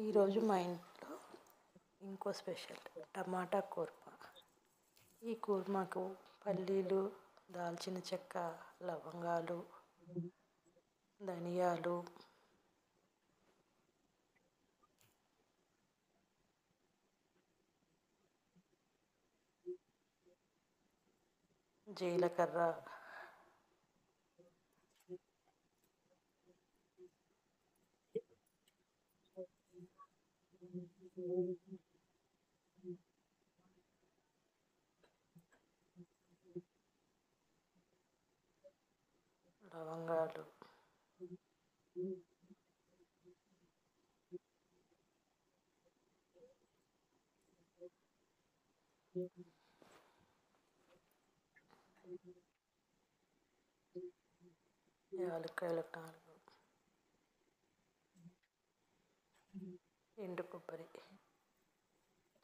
ఈరోజు మా ఇంట్లో ఇంకో స్పెషల్ టమాటా కూర్మా. ఈ కూర్మాకు పల్లీలు, దాల్చిన చెక్క, లవంగాలు, ధనియాలు, జీలకర్ర, లవంగాలు, యాలక్కాయలు 4, ఎండు కొబ్బరి,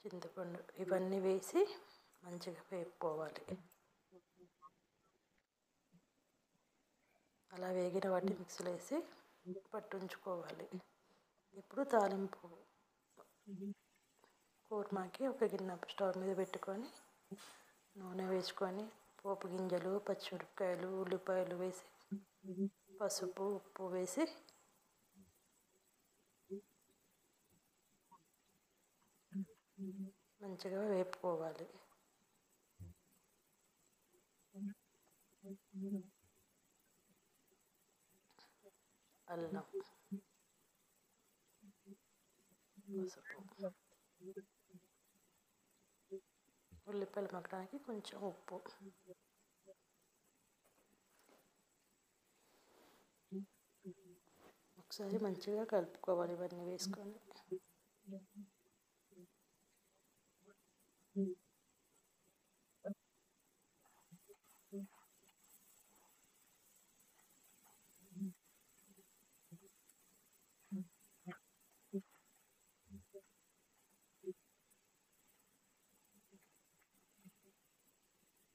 చింతపండు ఇవన్నీ వేసి మంచిగా వేపుకోవాలి. అలా వేగిన వాటి మిక్సీలో వేసి పట్టుంచుకోవాలి. ఇప్పుడు తాలింపు కూర్మాకి ఒక గిన్నె స్టవ్ మీద పెట్టుకొని నూనె వేసుకొని పోపు గింజలు, పచ్చిమిరపకాయలు, ఉల్లిపాయలు వేసి పసుపు, ఉప్పు వేసి మంచిగా వేపుకోవాలి. అల్లం, పసుపు, ఉల్లిపాయలు మగ్గడానికి కొంచెం ఉప్పు, ఒకసారి మంచిగా కలుపుకోవాలి. ఇవన్నీ వేసుకొని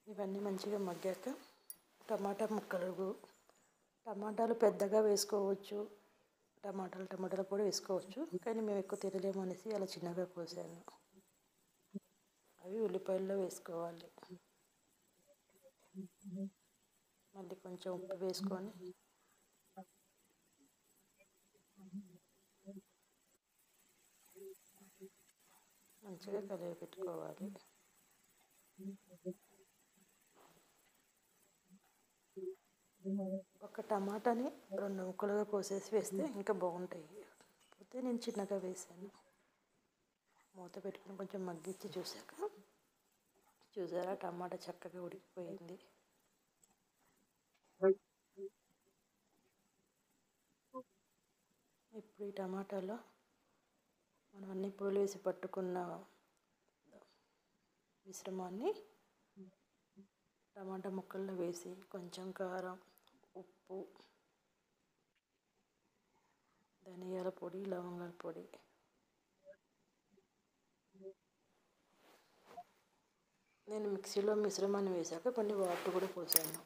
ఇవన్నీ మంచిగా మగ్గాక టమాటాలు పెద్దగా వేసుకోవచ్చు, టమాటాలు కూడా వేసుకోవచ్చు. కానీ మేము ఎక్కువ తినలేము అనేసి అలా చిన్నగా కోసాను. అవి ఉల్లిపాయల్లో వేసుకోవాలి. మళ్ళీ కొంచెం ఉప్పు వేసుకొని మంచిగా కలిపి పెట్టుకోవాలి. ఒక టమాటాని 2 ముక్కలుగా కోసేసి వేస్తే ఇంకా బాగుంటాయి. కాకపోతే నేను చిన్నగా వేసాను. మూత పెట్టుకుని కొంచెం మగ్గించి చూసారా టమాటా చక్కగా ఉడికిపోయింది. ఇప్పుడు ఈ టమాటాలో మనం అన్ని పొడులు వేసి పట్టుకున్న మిశ్రమాన్ని టమాటా ముక్కల్లో వేసి కొంచెం కారం, ఉప్పు, ధనియాల పొడి, లవంగాల పొడి, నేను మిక్సీలో మిశ్రమాన్ని వేసాక కొన్ని వాటర్ కూడా పోసాను.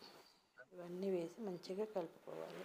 ఇవన్నీ వేసి మంచిగా కలుపుకోవాలి.